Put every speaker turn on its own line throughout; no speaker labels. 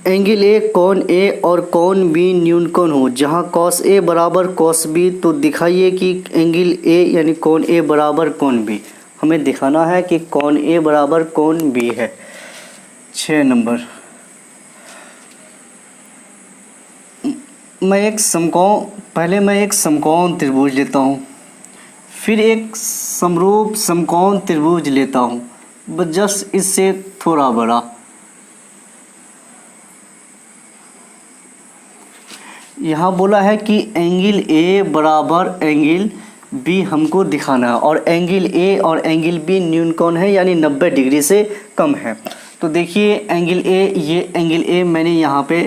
Angle A कौन ए और कौन बी न्यूनकोण हो, जहाँ कॉस ए बराबर कॉस बी, तो दिखाइए कि एंगल ए यानी कौन ए बराबर कौन बी। हमें दिखाना है कि कौन ए बराबर कौन बी है। 6 नंबर, पहले मैं एक समकोण त्रिभुज लेता हूँ, फिर एक समरूप समकोण त्रिभुज लेता हूँ, बस जस्ट इससे थोड़ा बड़ा। यहाँ बोला है कि एंगल ए बराबर एंगल बी हमको दिखाना है, और एंगल ए और एंगल बी न्यूनकोण है यानी 90 डिग्री से कम है। तो देखिए एंगल ए, ये एंगल ए मैंने यहाँ पे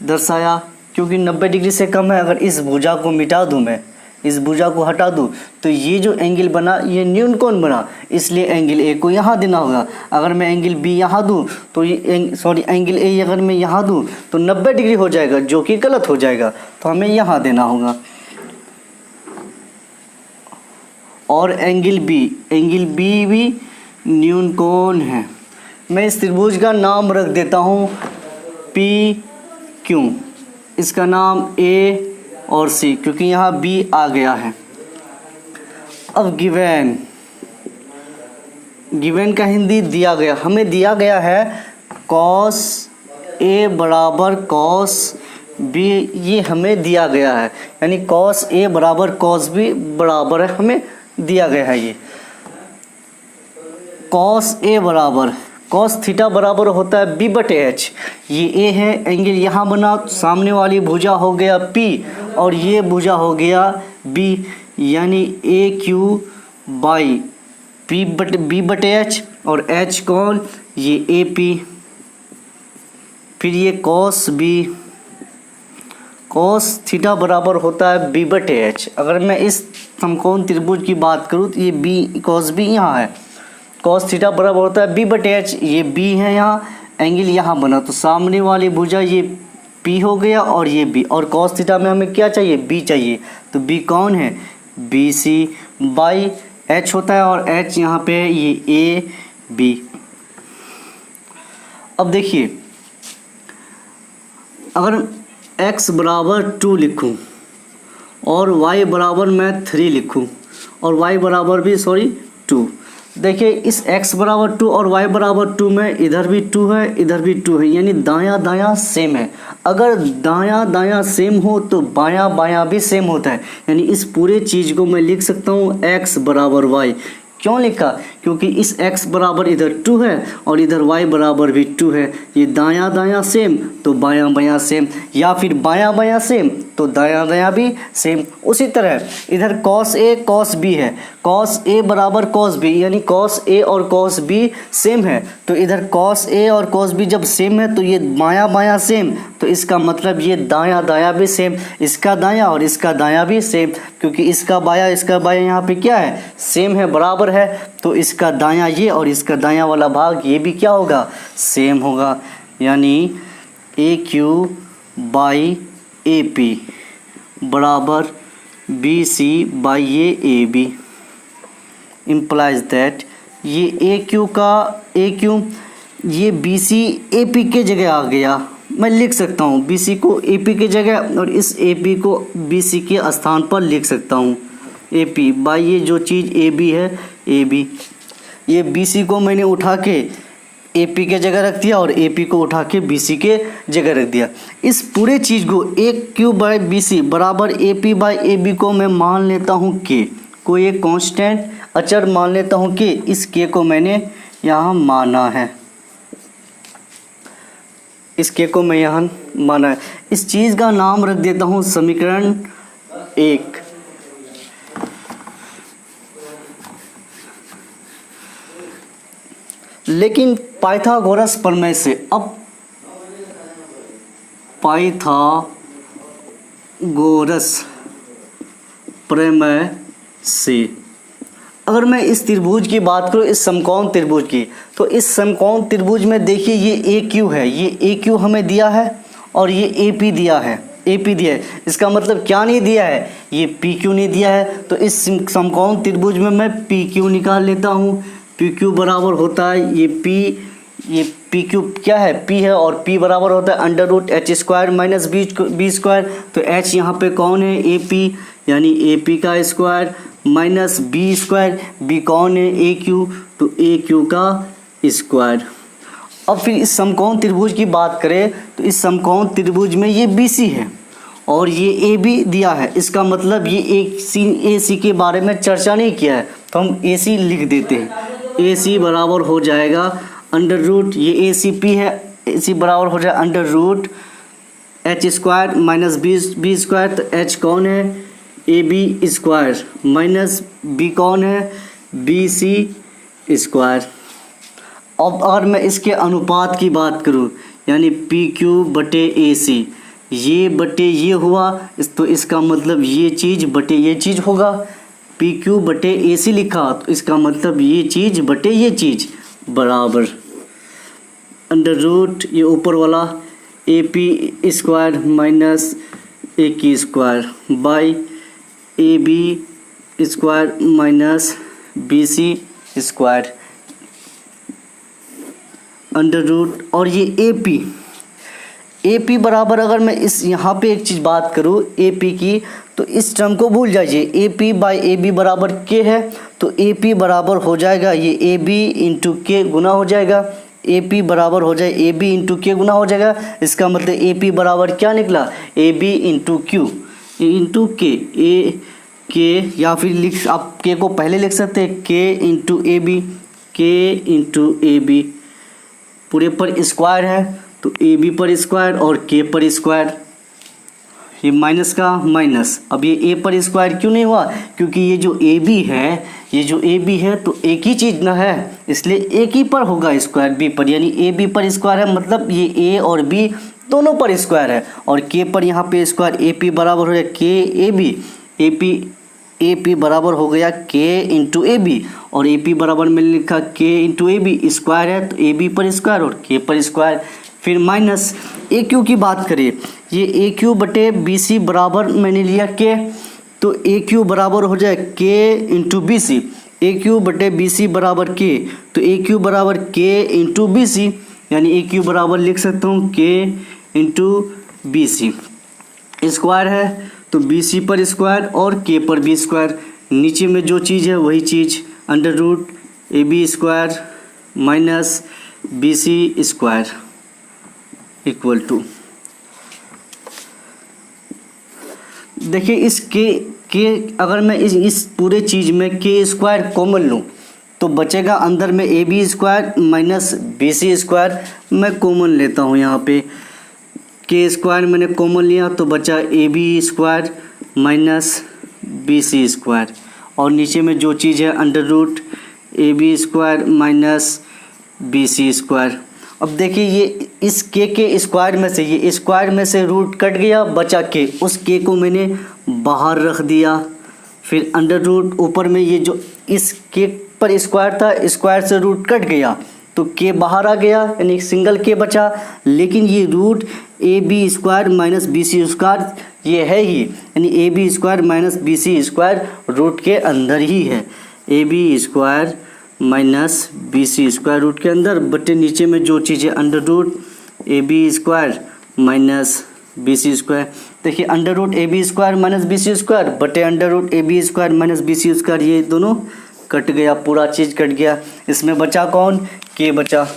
दर्शाया क्योंकि 90 डिग्री से कम है। अगर इस भुजा को मिटा दूँ, मैं इस भुजा को हटा दूँ, तो ये जो एंगल बना ये न्यूनकोण बना, इसलिए एंगल ए को यहाँ देना होगा। अगर मैं एंगल बी यहाँ दूँ तो ये एंगल ए अगर मैं यहाँ दूँ तो 90 डिग्री हो जाएगा, जो कि गलत हो जाएगा, तो हमें यहाँ देना होगा। और एंगल बी भी न्यूनकोण है। मैं इस त्रिभुज का नाम रख देता हूँ पी क्यू, इसका नाम ए और सी, क्योंकि यहाँ बी आ गया है। अब गिवन का हिंदी दिया गया, हमें दिया गया है कॉस ए बराबर कॉस बी, ये हमें दिया गया है, यानी कॉस ए बराबर कॉस बी बराबर है, हमें दिया गया है। ये कॉस ए बराबर कॉस थीटा बराबर होता है बी बटे एच। ये ए है, एंगल यहाँ बना, सामने वाली भुजा हो गया पी और ये भुजा हो गया बी, यानी ए क्यू बाई बी बटे एच, और एच कौन, ये ए पी। फिर ये कॉस बी, कॉस थीटा बराबर होता है बी बटे एच। अगर मैं इस समकोण त्रिभुज की बात करूँ तो ये बी कॉस बी यहाँ है, कॉस थीटा बराबर होता है बी बटे एच, ये बी है यहाँ, एंगल यहाँ बना, तो सामने वाली भुजा ये पी हो गया और ये बी, और कॉस थीटा में हमें क्या चाहिए, बी चाहिए, तो बी कौन है, बी सी बाई एच होता है, और एच यहाँ पे ये ए बी। अब देखिए अगर x बराबर 2 लिखूँ और y बराबर मैं 3 लिखूँ और y बराबर भी 2, देखिए इस x बराबर 2 और y बराबर 2 में इधर भी 2 है इधर भी 2 है, यानी दायां दायां सेम है। अगर दायां दायां सेम हो तो बायां बायां भी सेम होता है, यानी इस पूरे चीज़ को मैं लिख सकता हूँ x बराबर y। क्यों लिखा, क्योंकि इस x बराबर इधर 2 है और इधर y बराबर भी 2 है, ये दायां दायां सेम तो बायां बायां सेम, या फिर बायां बायां सेम तो दायां दायां भी सेम। उसी तरह इधर cos a cos b है, cos a बराबर cos b, यानी cos a और cos b सेम है, तो इधर cos a और cos b जब सेम है तो ये बायां बायां सेम, तो इसका मतलब ये दायां दायां भी सेम, इसका दायां और इसका दायां भी सेम, क्योंकि इसका बायां यहाँ पे क्या है, सेम है, बराबर है, तो इसका दायां ये और इसका दायां वाला भाग ये भी क्या होगा, सेम होगा। यानी ए क्यू बाई ए पी बराबर बी सी बाई ये ए बी, इम्प्लाइज दैट ये ए क्यू ये बी सी ए पी के जगह आ गया। मैं लिख सकता हूँ बी सी को ए पी के जगह और इस ए पी को बी सी के स्थान पर लिख सकता हूँ ए पी बाई ये जो चीज़ ए बी है ए बी। ये बी सी को मैंने उठा के ए पी के जगह रख दिया और ए पी को उठा के बी सी के जगह रख दिया। इस पूरे चीज़ को A Q by B C बराबर A P by A B को मैं मान लेता हूँ के, कोई एक कांस्टेंट अचर मान लेता हूँ कि इस के को मैंने यहाँ माना है, इस के को मैं यहाँ माना है। इस चीज़ का नाम रख देता हूँ समीकरण 1। लेकिन पाइथागोरस प्रमेय से, अब पाइथागोरस प्रमेय से अगर मैं इस त्रिभुज की बात करूँ, इस समकोण त्रिभुज की, तो इस समकोण त्रिभुज में देखिए ये ए क्यू है, ये ए क्यू हमें दिया है और ये ए पी दिया है, ए पी दिया है। इसका मतलब क्या नहीं दिया है, ये पी क्यू नहीं दिया है। तो इस समकोण त्रिभुज में मैं पी क्यू निकाल लेता हूँ। पी क्यू बराबर होता है ये पी, ये पी क्यूब क्या है, पी है, और पी बराबर होता है under root H square minus B square. तो एच यहाँ पे कौन है, ए पी, यानी ए पी का square minus B square, B कौन है, ए क्यू, तो ए क्यू का स्क्वायर। अब फिर इस समकोण त्रिभुज की बात करें तो इस समकोण त्रिभुज में ये बी सी है और ये ए बी दिया है, इसका मतलब ये एक सी ए सी के बारे में चर्चा नहीं किया है, तो हम ए सी लिख देते हैं। ए सी बराबर हो जाएगा अंडर रूट, ये ए सी पी है, ए सी बराबर हो जाए under root H square minus B square. तो एच कौन है, A B square minus B कौन है, बी सी स्क्वायर। अब अगर मैं इसके अनुपात की बात करूं, यानी पी क्यू बटे ए सी, ये बटे ये हुआ, तो इसका मतलब ये चीज़ बटे ये चीज़ होगा। पी क्यू बटे ए सी लिखा तो इसका मतलब ये चीज़ बटे ये चीज़ बराबर अंडर रूट ये ऊपर वाला A P square minus A की square by A B square minus B C square under root, और ये ए पी बराबर, अगर मैं इस यहाँ पे एक चीज़ बात करूँ ए पी की, तो इस टर्म को भूल जाइए, A P by A B बराबर के है, तो ए पी बराबर हो जाएगा ये ए बी इंटू के गुना हो जाएगा, ए पी बराबर हो जाए ए बी इंटू के गुना हो जाएगा। इसका मतलब ए पी बराबर क्या निकला, A B into Q into K, A के, या फिर लिख आप के को पहले लिख सकते हैं के इंटू ए बी, के इंटू ए बी पूरे पर स्क्वायर है तो ए बी पर स्क्वायर और के पर स्क्वायर, ये माइनस का माइनस। अब ये ए पर स्क्वायर क्यों नहीं हुआ, क्योंकि ये जो ए बी है, ये जो ए बी है तो एक ही चीज़ ना है, इसलिए एक ही पर होगा स्क्वायर बी पर, यानी ए बी पर स्क्वायर है, मतलब ये ए और बी दोनों पर स्क्वायर है। और के पर यहाँ पे स्क्वायर, ए पी बराबर हो जाए के ए बी, ए पी बराबर हो गया के इंटू ए बी, और ए पी बराबर मैंने लिखा के इंटू ए बी, स्क्वायर है तो ए बी पर स्क्वायर और के पर स्क्वायर। फिर माइनस ए क्यू की बात करें, ये ए क्यू बटे बी सी बराबर मैंने लिया के, तो ए क्यू बराबर हो जाए के इंटू बी सी, ए क्यू बटे बी सी बराबर के, तो ए क्यू बराबर के इंटू बी सी, यानी ए क्यू बराबर लिख सकता हूँ के इंटू बी सी, स्क्वायर है तो बी सी पर स्क्वायर और के पर बी स्क्वायर, नीचे में जो चीज़ है वही चीज़ under root A B square minus B C square equal to, देखिए इस के अगर मैं इस पूरे चीज़ में के स्क्वायर कॉमन लूँ तो बचेगा अंदर में A B square minus B C square, मैं कॉमन लेता हूँ यहाँ पे, के स्क्वायर मैंने कॉमन लिया तो बचा A B square minus B C square, और नीचे में जो चीज़ है under root A B square minus B C square. अब देखिए ये इस के स्क्वायर में से, ये स्क्वायर में से रूट कट गया, बचा के, उस के को मैंने बाहर रख दिया, फिर अंडर रूट ऊपर में ये जो इस के पर स्क्वायर था, स्क्वायर से रूट कट गया तो के बाहर आ गया, यानी सिंगल के बचा, लेकिन ये root A B square minus B C square ये है ही, यानी A B square minus B C square root के अंदर ही है, A B square minus B C square root के अंदर, बटे नीचे में जो चीज़ है under root A B square minus B C square. देखिए under root A B square minus B C square बटे under root A B square minus B C square, ये दोनों कट गया, पूरा चीज़ कट गया, इसमें बचा कौन, के बचा,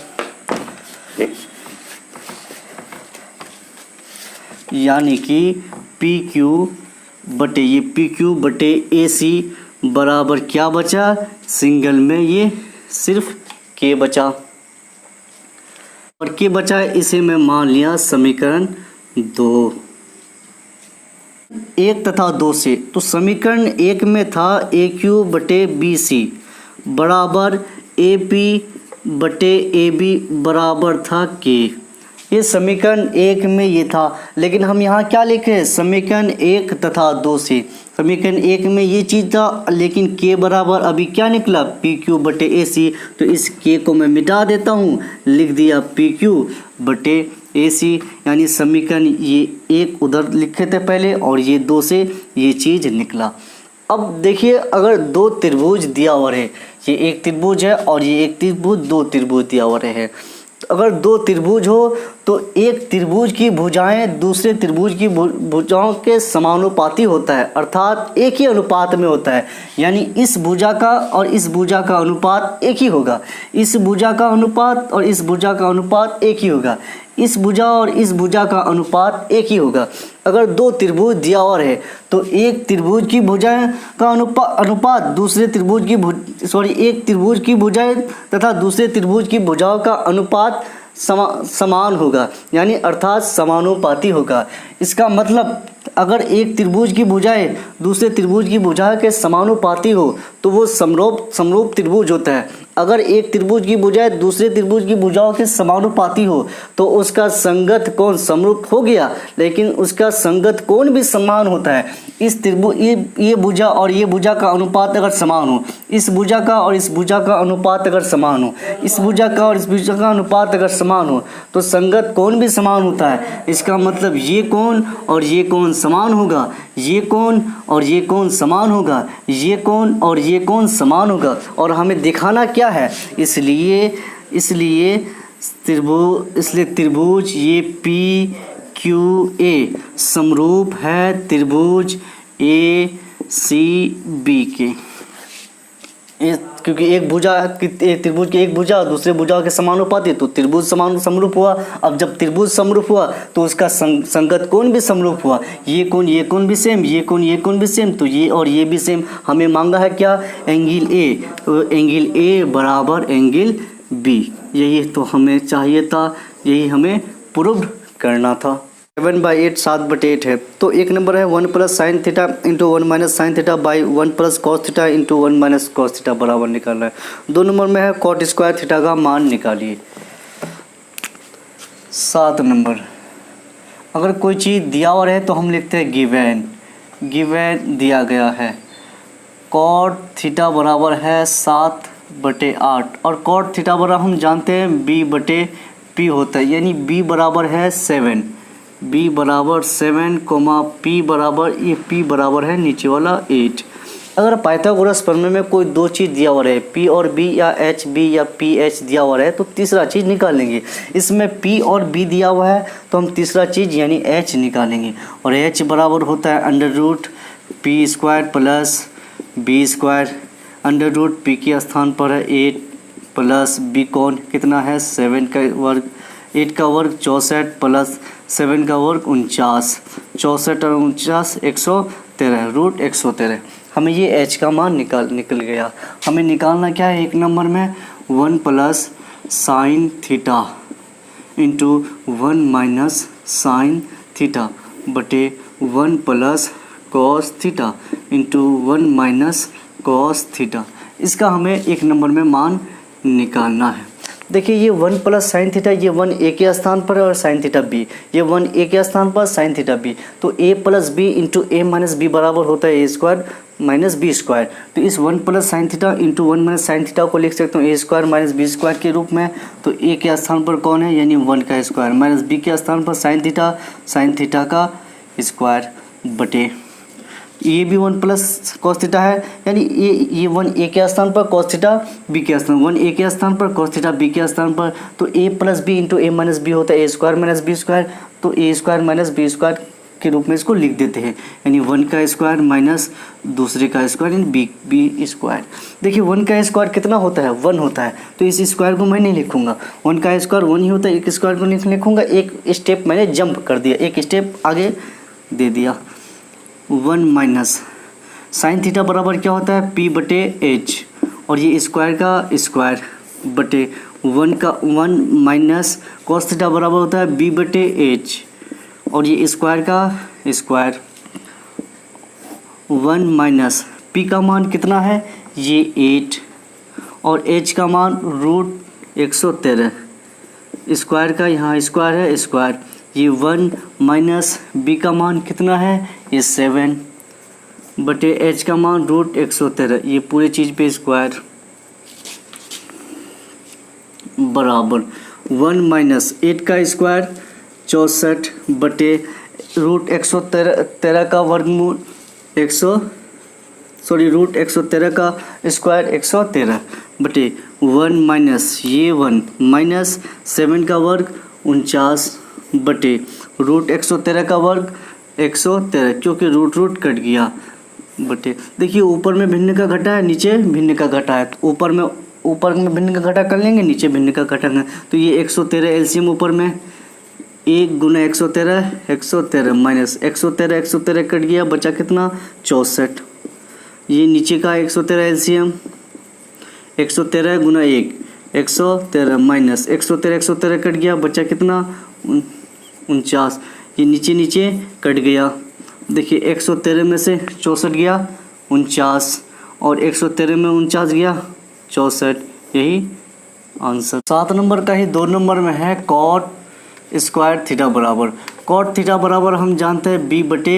यानी कि पी क्यू बटे ये पी क्यू बटे ए सी बराबर क्या बचा, सिंगल में ये सिर्फ के बचा, और के बचा इसे मैं मान लिया समीकरण 2, 1 तथा 2 से। तो समीकरण 1 में था ए क्यू बटे बी सी बराबर ए पी बटे ए बी बराबर था के, ये समीकरण 1 में ये था, लेकिन हम यहाँ क्या लिखे हैं, समीकरण 1 तथा 2 से। समीकरण 1 में ये चीज़ था, लेकिन के बराबर अभी क्या निकला, पी क्यू बटे ए सी, तो इस के को मैं मिटा देता हूँ, लिख दिया पी क्यू बटे ए सी, यानी समीकरण ये 1 उधर लिखे थे पहले और ये 2 से ये चीज़ निकला। अब देखिए अगर 2 त्रिभुज दिया हुआ है, ये एक त्रिभुज है और ये एक त्रिभुज, 2 त्रिभुज दिया हुआ है, अगर दो त्रिभुज हो तो एक त्रिभुज की भुजाएं दूसरे त्रिभुज की भुजाओं के समानुपाती होता है, अर्थात एक ही अनुपात में होता है। यानी इस भुजा का और इस भुजा का अनुपात एक ही होगा, इस भुजा का अनुपात और इस भुजा का अनुपात एक ही होगा, इस भुजा और इस भुजा का अनुपात एक ही होगा। अगर दो त्रिभुज दिया और है तो एक त्रिभुज की भुजाएं का अनुपात दूसरे त्रिभुज की एक त्रिभुज की भुजाएं तथा दूसरे त्रिभुज की भुजाओं का अनुपात समान होगा, यानी अर्थात समानुपाती होगा। इसका मतलब अगर एक त्रिभुज की भुजाएं दूसरे त्रिभुज की भुजा के समानुपाती हो तो वो समरूप त्रिभुज होता है। अगर एक त्रिभुज की भुजाएं दूसरे त्रिभुज की भुजाओं के समानुपाती हो तो उसका संगत कोण समरूप हो गया, लेकिन उसका संगत कोण भी समान होता है। इस त्रिभुज ये भुजा और ये भुजा का अनुपात अगर समान हो, इस भुजा का और इस भुजा का अनुपात अगर समान हो, इस भुजा का और इस भुजा का अनुपात अगर समान हो तो संगत कोण भी समान होता है। इसका मतलब ये कोण और ये कोण समान होगा, ये कोण और ये कोण समान होगा, ये कोण और ये कोण समान होगा। और हमें दिखाना क्या है, इसलिए त्रिभुज ये पी क्यू ए समरूप है त्रिभुज ए सी बी के। क्योंकि एक त्रिभुज की एक भुजा और दूसरे भुजा के समानुपाती, तो त्रिभुज समरूप हुआ। अब जब त्रिभुज समरूप हुआ तो उसका संगत कोण भी समरूप हुआ, ये कोण भी सेम, ये कोण भी सेम, तो ये और ये भी सेम। हमें मांगा है क्या, एंगल ए, तो एंगल ए बराबर एंगल बी, यही तो हमें चाहिए था, यही हमें प्रूव करना था। 7/8 7/8 है, तो एक नंबर है 1 + sin theta into 1 - sin theta by 1 + cos theta into 1 - cos theta बराबर निकालना है। 2 नंबर में है cot स्क्वायर थीटा का मान निकालिए। 7 नंबर, अगर कोई चीज़ दिया हुआ है तो हम लिखते हैं गिवन दिया गया है। cot थीटा बराबर है 7/8 और cot थीटा बराबर हम जानते हैं b/p होता है, यानी b बराबर है 7, b बराबर 7, p बराबर, ये p बराबर है नीचे वाला 8। अगर पाइथागोरस प्रमेय में कोई दो चीज़ दिया हुआ है, p और b या h b या p h दिया हुआ है, तो तीसरा चीज़ निकालेंगे। इसमें p और b दिया हुआ है तो हम तीसरा चीज़ यानी h निकालेंगे, और h बराबर होता है √p² प्लस b²। √p के स्थान पर है 8 प्लस b कौन कितना है 7 का वर्ग, 8 का वर्ग 64 प्लस 7 का वर्ग 49, 64 और 49 113 √113। हमें ये h का मान निकल गया। हमें निकालना क्या है, एक नंबर में 1 + sin theta into 1 - sin theta बटे 1 + cos theta into 1 - cos theta, इसका हमें एक नंबर में मान निकालना है। देखिए ये 1 + sin थीटा, ये 1 a के स्थान पर है और sin थीटा b, ये 1 a के स्थान पर sin थीटा b, तो a + b into a - b बराबर होता है a² - b²। तो इस 1 + sin theta into 1 - sin theta को लिख सकते हो a² - b² के रूप में। तो a के स्थान पर कौन है, यानी 1 का स्क्वायर, माइनस b के स्थान पर sin थीटा का स्क्वायर बटे ये भी 1 + cos थीटा है, यानी ये 1 a के स्थान पर cos थीटा b के स्थान, 1 a के स्थान पर cos थीटा b के स्थान पर, तो a + b into a - b होता है a² - b², तो a² - b² के रूप में इसको लिख देते हैं, यानी 1 का स्क्वायर माइनस दूसरे का स्क्वायर यानी b²। देखिए 1 का स्क्वायर कितना होता है, 1 होता है, तो इस स्क्वायर को मैं नहीं लिखूंगा, 1 का स्क्वायर 1 ही होता है, एक स्क्वायर को नहीं लिखूंगा, एक स्टेप मैंने जंप कर दिया, एक स्टेप आगे दे दिया। 1 - sin थीटा बराबर क्या होता है p/h, और ये स्क्वायर का स्क्वायर बटे 1 - cos थीटा बराबर होता है b/h, और ये स्क्वायर का स्क्वायर 1 - p का मान कितना है, ये 8, और h का मान √113, स्क्वायर का यहाँ स्क्वायर है स्क्वायर, ये 1 - b का मान कितना है, ये 7 बटे h का मान √113, ये पूरी चीज़ पे स्क्वायर बराबर 1 - 8 का स्क्वायर 64 बटे √113 का वर्गमूल √113 का स्क्वायर 113 बटे 1 माइनस ये 1 माइनस 7 का वर्ग 49 बटे रूट 113 का वर्ग 113, क्योंकि रूट रूट कट गया बटे। देखिए ऊपर में भिन्न का घटा है, नीचे भिन्न का घटा है, तो ऊपर में भिन्न का घटा कर लेंगे, नीचे भिन्न का घटा है, तो ये 113 एलसीएम ऊपर में 1 गुना 113 113 माइनस 113 कट गया, बचा कितना 64। ये नीचे का 113 एलसीएम 113 गुना 1 113 माइनस 113 कट गया, बचा कितना 49। ये नीचे कट गया। देखिए 113 में से 64 गया 49 और 113 में 49 गया 64, यही आंसर। 7 नंबर का ही 2 नंबर में है कॉट स्क्वायर थीटा बराबर। कॉट थीटा बराबर हम जानते हैं b बटे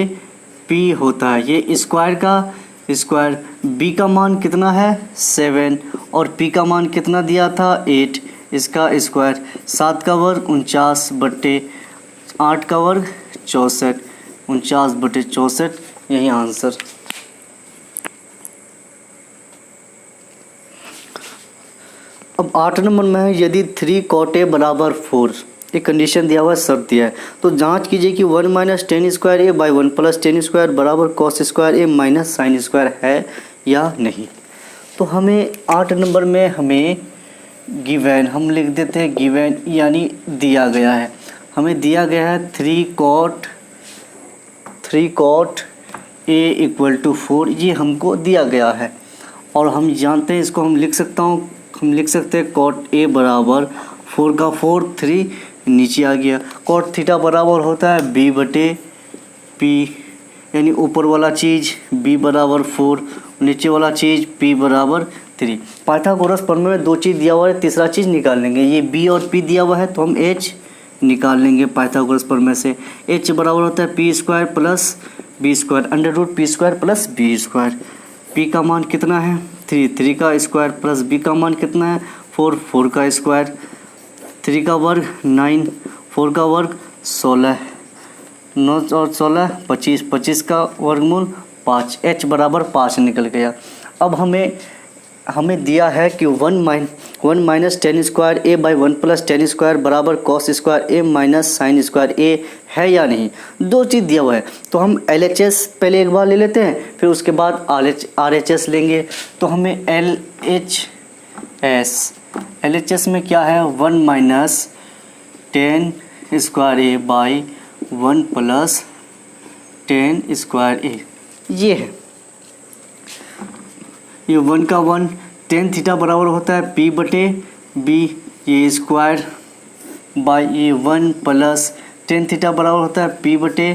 p होता है। ये स्क्वायर का स्क्वायर, b का मान कितना है 7 और p का मान कितना दिया था 8, इसका स्क्वायर 7 का वर्ग 49 बटे 8 का वर्ग 64, 49 बटे 64, यही आंसर। अब 8 नंबर में है यदि 3 cot a बराबर 4, एक कंडीशन दिया हुआ है, शर्त दिया है, तो जांच कीजिए कि 1 minus ten square A by 1 plus ten square बराबर कॉस स्क्वायर ए माइनस साइन स्क्वायर है या नहीं। तो हमें 8 नंबर में हमें गिवन, हम लिख देते हैं गिवन यानी दिया गया है, हमें दिया गया है 3 cot a इक्वल टू 4, ये हमको दिया गया है और हम जानते हैं इसको हम लिख सकते हैं cot a बराबर 4 का 4 3 नीचे आ गया। cot थीटा बराबर होता है b बटे p, यानी ऊपर वाला चीज़ b बराबर 4, नीचे वाला चीज़ p बराबर 3। पाइथागोरस प्रमेय में 2 चीज़ दिया हुआ है, तीसरा चीज़ निकाल लेंगे। ये b और p दिया हुआ है तो हम h निकाल लेंगे पाइथागोरस प्रमेय से। h बराबर होता है p square plus b square under root p square plus b square. p का मान कितना है 3 का स्क्वायर प्लस b का मान कितना है 4 का स्क्वायर, 3 का वर्ग 9, 4 का वर्ग 16, 9 और 16 25 का वर्गमूल 5, h बराबर 5 निकल गया। अब हमें दिया है कि 1 minus ten square A by 1 plus ten square बराबर कॉस स्क्वायर ए माइनस साइन स्क्वायर ए है या नहीं। 2 चीज़ दिया हुआ है तो हम LHS पहले एक बार ले लेते हैं, फिर उसके बाद RHS लेंगे। तो हमें LHS में क्या है 1 minus ten square A by 1 plus ten square A, ये है। ये 1 का 1 टेन थीटा बराबर होता है p बटे b, ये स्क्वायर बाई ये 1 प्लस टेन थीटा बराबर होता है p बटे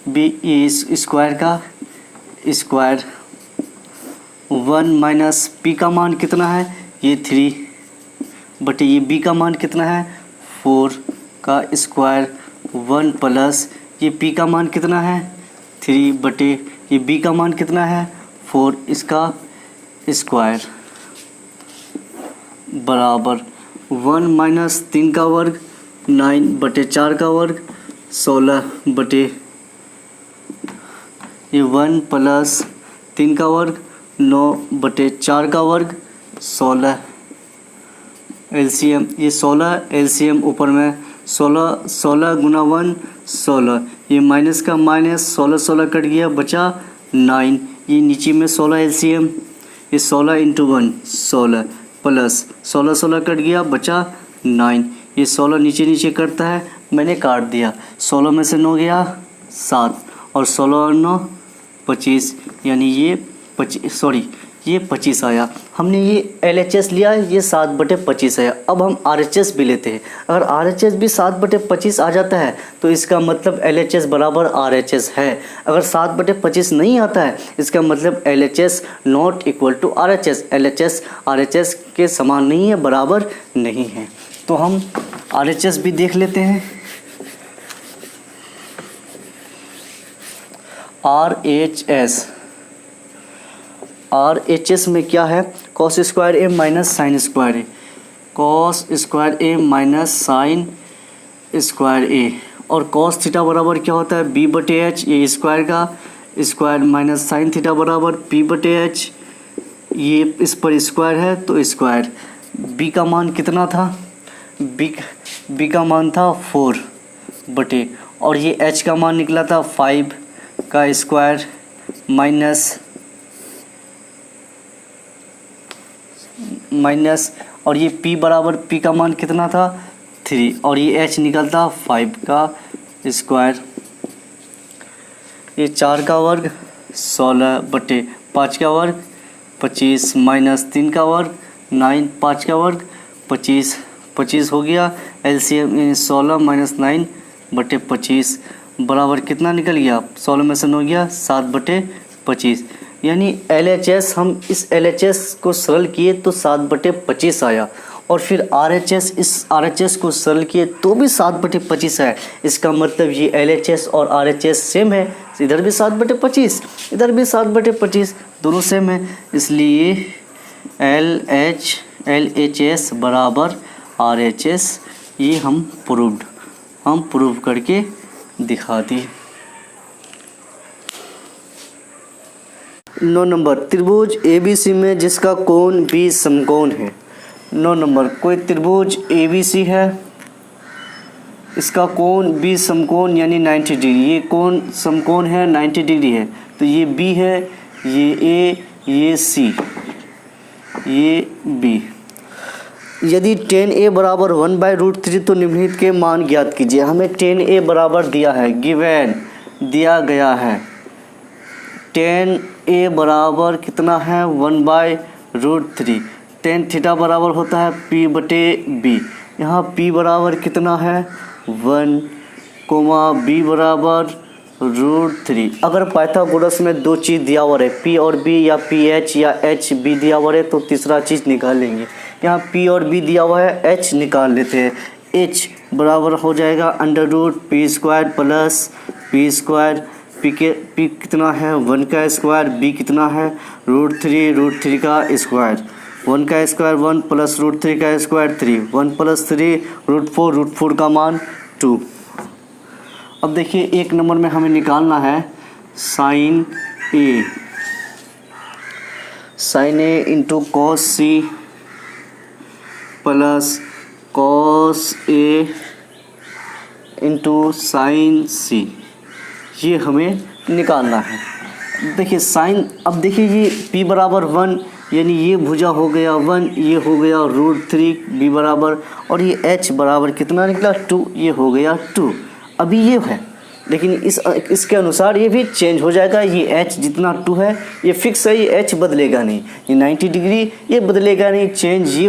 b, ये स्क्वायर का स्क्वायर। 1 माइनस p का मान कितना है ये 3 बटे ये b का मान कितना है 4 का स्क्वायर, 1 प्लस ये p का मान कितना है 3 बटे ये b का मान कितना है 4, इसका स्क्वायर बराबर 1 माइनस 3 का वर्ग 9 बटे 4 का वर्ग 16 बटे ये 1 प्लस 3 का वर्ग 9 बटे 4 का वर्ग 16, एलसीएम ये 16 एलसीएम ऊपर में 16 गुना 1 16, ये माइनस का माइनस 16 कट गया, बचा 9, ये नीचे में 16 एलसीएम, ये 16 इंटू 1 16 प्लस 16 कट गया, बचा 9, ये 16 नीचे कटता है, मैंने काट दिया। 16 में से 9 गया 7 और 16 और 9 25, यानी ये 25 आया। हमने ये LHS लिया, ये 7/25 है। अब हम RHS भी लेते हैं। अगर RHS भी 7/25 आ जाता है तो इसका मतलब LHS बराबर RHS है। अगर 7/25 नहीं आता है इसका मतलब LHS not equal to RHS, LHS RHS के समान नहीं है, बराबर नहीं है। तो हम RHS भी देख लेते हैं। RHS में क्या है, कॉस स्क्वायर ए माइनस साइन स्क्वायर ए, कॉस स्क्वायर ए माइनस साइन स्क्वायर ए, और कॉस थीटा बराबर क्या होता है b/h, ये स्क्वायर का स्क्वायर माइनस साइन थीटा बराबर p/h, ये इस पर स्क्वायर है तो स्क्वायर बी का मान कितना था, बी का मान था 4 बटे, और ये एच का मान निकला था 5 का स्क्वायर माइनस और ये p बराबर p का मान कितना था 3 और ये h निकलता 5 का स्क्वायर। ये 4 का वर्ग 16 बटे 5 का वर्ग 25 माइनस 3 का वर्ग 9, 5 का वर्ग 25, 25 हो गया। एलसीएम 16 माइनस 9 बटे 25 बराबर कितना निकल गया, 16 में से 9 गया 7 बटे 25। यानी LHS हम इस LHS को सरल किए तो 7 बटे 25 आया, और फिर RHS इस RHS को सरल किए तो भी 7 बटे 25 आया। इसका मतलब ये LHS और RHS सेम है, इधर भी 7 बटे 25 इधर भी 7 बटे 25 दोनों सेम है, इसलिए LHS बराबर RHS ये हम प्रूव करके दिखा दिए। 9 नंबर, त्रिभुज ABC में जिसका कोण B समकोण है। 9 नंबर, कोई त्रिभुज ABC है, इसका कोण B समकोण यानी 90 डिग्री, ये कोण समकोण है 90 डिग्री है, तो ये B है, ये A, ये C, ये B। यदि tan A बराबर 1/√3 तो निम्नलिखित के मान ज्ञात कीजिए। हमें tan A बराबर दिया है, गिवन दिया गया है, tan A बराबर कितना है 1/√3। tan थीटा बराबर होता है P बटे B, यहाँ P बराबर कितना है 1, B बराबर √3। अगर पाइथागोरस में दो चीज़ दिया हुआ है P और B या PH या H B दिया हुआ है तो तीसरा चीज़ निकाल लेंगे। यहाँ P और B दिया हुआ है, H निकाल लेते हैं। H बराबर हो जाएगा √P² प्लस P²। P कितना है 1 का स्क्वायर, B कितना है √3 का स्क्वायर, 1 का स्क्वायर 1 प्लस √3 का स्क्वायर 3, 1 प्लस 3 √4 का मान 2। अब देखिए 1 नंबर में हमें निकालना है sine A into cos C plus cos A into sine C, ये हमें निकालना है। देखिए साइन, अब देखिए ये P बराबर 1 यानी ये भुजा हो गया 1, ये हो गया √3 B बराबर, और ये H बराबर कितना निकला 2, ये हो गया 2। अभी ये है, लेकिन इसके अनुसार ये भी चेंज हो जाएगा। ये H जितना 2 है ये फिक्स है, ये H बदलेगा नहीं, ये 90 डिग्री ये बदलेगा नहीं, चेंज ये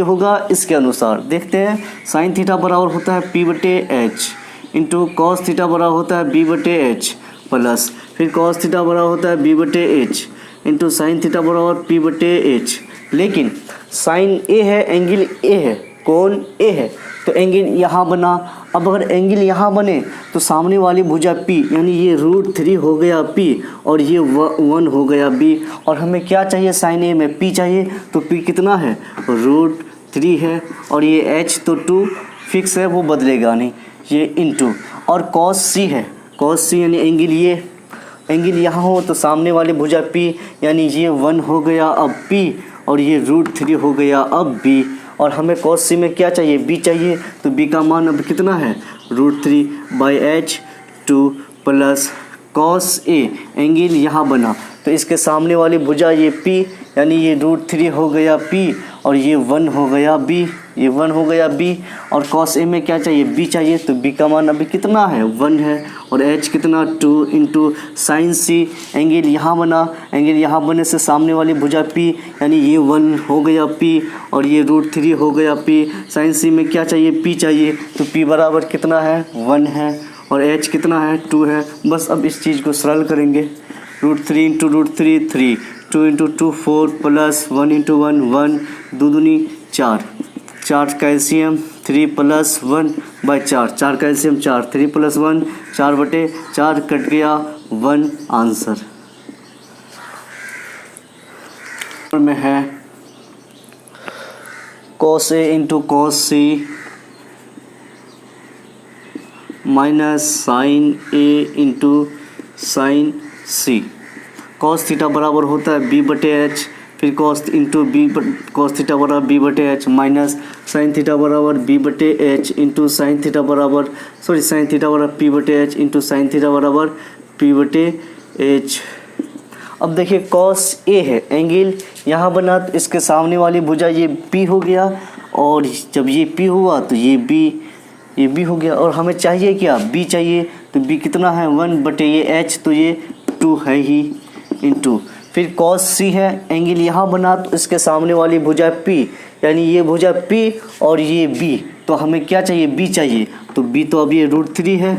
होगा इसके अनुसार। देखते हैं साइन थीटा बराबर होता है P बटे H इंटू कॉस थीटा बराबर होता है B बटे H प्लस फिर कॉस थीटा बराबर होता है B बटे H इंटू साइन थीटा बराबर P बटे H। लेकिन साइन A है, एंगल A है, कोण A है, तो एंगल यहाँ बना। अब अगर एंगल यहाँ बने तो सामने वाली भुजा P यानी ये √3 हो गया P और ये 1 हो गया B, और हमें क्या चाहिए साइन A में P चाहिए, तो P कितना है √3 है, और ये H तो 2 फिक्स है वो बदलेगा नहीं, ये इंटू, और कॉस C है, कॉस C यानी एंगल ये एंगल यहाँ हो तो सामने वाली भुजा P यानी ये 1 हो गया अब P और ये √3 हो गया अब B, और हमें कॉस C में क्या चाहिए B चाहिए, तो B का मान अब कितना है √3/H 2 plus cos A, angle यहाँ बना तो इसके सामने वाली भुजा ये P यानी ये √3 हो गया P और ये 1 हो गया B, ये 1 हो गया B, और कॉस A में क्या चाहिए B चाहिए, तो B का मान अभी कितना है 1 है, और H कितना 2 इंटू साइन C, एंगल यहाँ बना, एंगल यहाँ बनने से सामने वाली भुजा P यानी ये 1 हो गया P और ये √3 हो गया P, साइन C में क्या चाहिए P चाहिए, तो P बराबर कितना है 1 है और H कितना है 2 है। बस अब इस चीज़ को सरल करेंगे, √3 इंटू √3 3, 2 इंटू 2 4 प्लस 1 इंटू 1 1, 2 दूनी 4, 4 का एलसीएम 3 प्लस 1/4, 4 का एलसीएम 4, 3 प्लस 1 4 बटे 4 कट गया 1 आंसर में है cos A into cos C minus sine A into sine C। cos theta बराबर होता है B बटे H फिर cos into B, cos theta बराबर बी बटे एच माइनस साइन थीटा बराबर बी बटे एच इंटू साइन थीटा बराबर साइन थीटा बराबर पी बटे एच इंटू साइन थीटा बराबर पी बटे एच। अब देखिए कॉस ए है एंगल यहाँ बना, तो इसके सामने वाली भुजा ये पी हो गया, और जब ये पी हुआ तो ये बी हो गया, और हमें चाहिए क्या, बी चाहिए, तो बी कितना है 1 बटे ये एच, तो ये 2 है ही इंटू। फिर कॉस सी है एंगल यहाँ बना, तो इसके सामने वाली भुजा पी, यानी ये भुजा पी और ये बी, तो हमें क्या चाहिए, बी चाहिए, तो बी तो अब ये √3 है,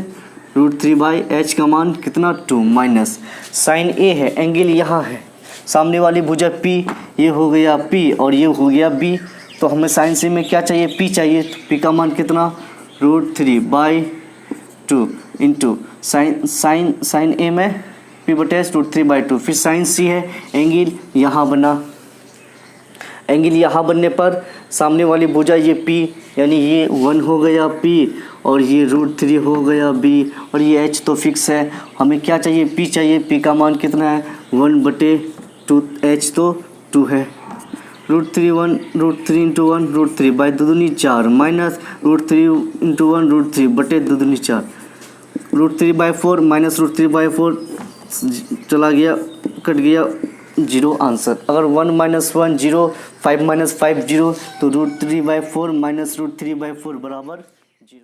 √3 बाई एच का मान कितना 2 माइनस साइन ए है एंगल यहाँ है, सामने वाली भुजा पी, ये हो गया पी और ये हो गया बी, तो हमें साइन सी में क्या चाहिए, पी चाहिए, तो पी का मान कितना √3 बाई 2 इंटू साइन ए में पी बटे √3 बाई 2। फिर साइन सी है एंगल यहाँ बना, एंगल यहाँ बनने पर सामने वाली भुजा ये पी, यानी ये 1 हो गया पी और ये √3 हो गया बी, और ये एच तो फिक्स है, हमें क्या चाहिए, पी चाहिए, पी का मान कितना है 1 बटे 2, एच तो 2 है, √3 इंटू 1 √3 बाई 2 दूनी 4 माइनस √3 इंटू 1 √3 बटे 2 दूनी 4, √3 बाई 4 माइनस √3 बाई 4 चला गया, कट गया 0 आंसर। अगर 1 माइनस 1 0, 5 माइनस 5 0, तो √3 बाई 4 माइनस √3 बाई 4 बराबर 0।